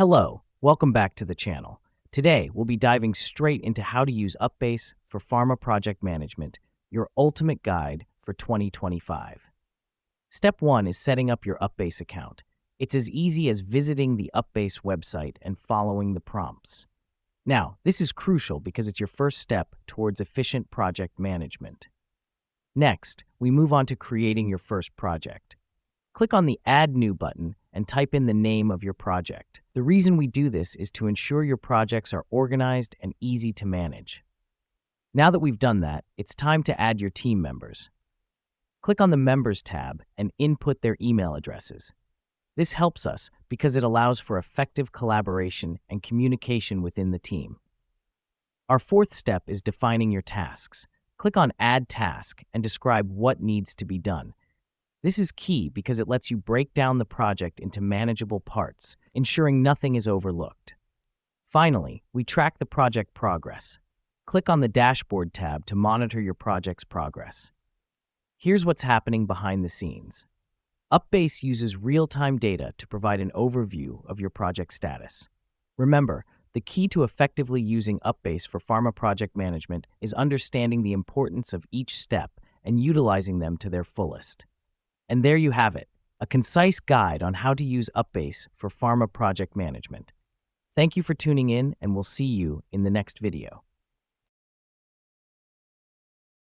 Hello, welcome back to the channel. Today, we'll be diving straight into how to use UPBASE for Pharma Project Management, your ultimate guide for 2025. Step 1 is setting up your UPBASE account. It's as easy as visiting the UPBASE website and following the prompts. Now, this is crucial because it's your first step towards efficient project management. Next, we move on to creating your first project. Click on the Add New button and type in the name of your project. The reason we do this is to ensure your projects are organized and easy to manage. Now that we've done that, it's time to add your team members. Click on the Members tab and input their email addresses. This helps us because it allows for effective collaboration and communication within the team. Our fourth step is defining your tasks. Click on Add Task and describe what needs to be done. This is key because it lets you break down the project into manageable parts, ensuring nothing is overlooked. Finally, we track the project progress. Click on the Dashboard tab to monitor your project's progress. Here's what's happening behind the scenes. UPBASE uses real-time data to provide an overview of your project status. Remember, the key to effectively using UPBASE for pharma project management is understanding the importance of each step and utilizing them to their fullest. And there you have it, a concise guide on how to use UPBASE for pharma project management. Thank you for tuning in, and we'll see you in the next video.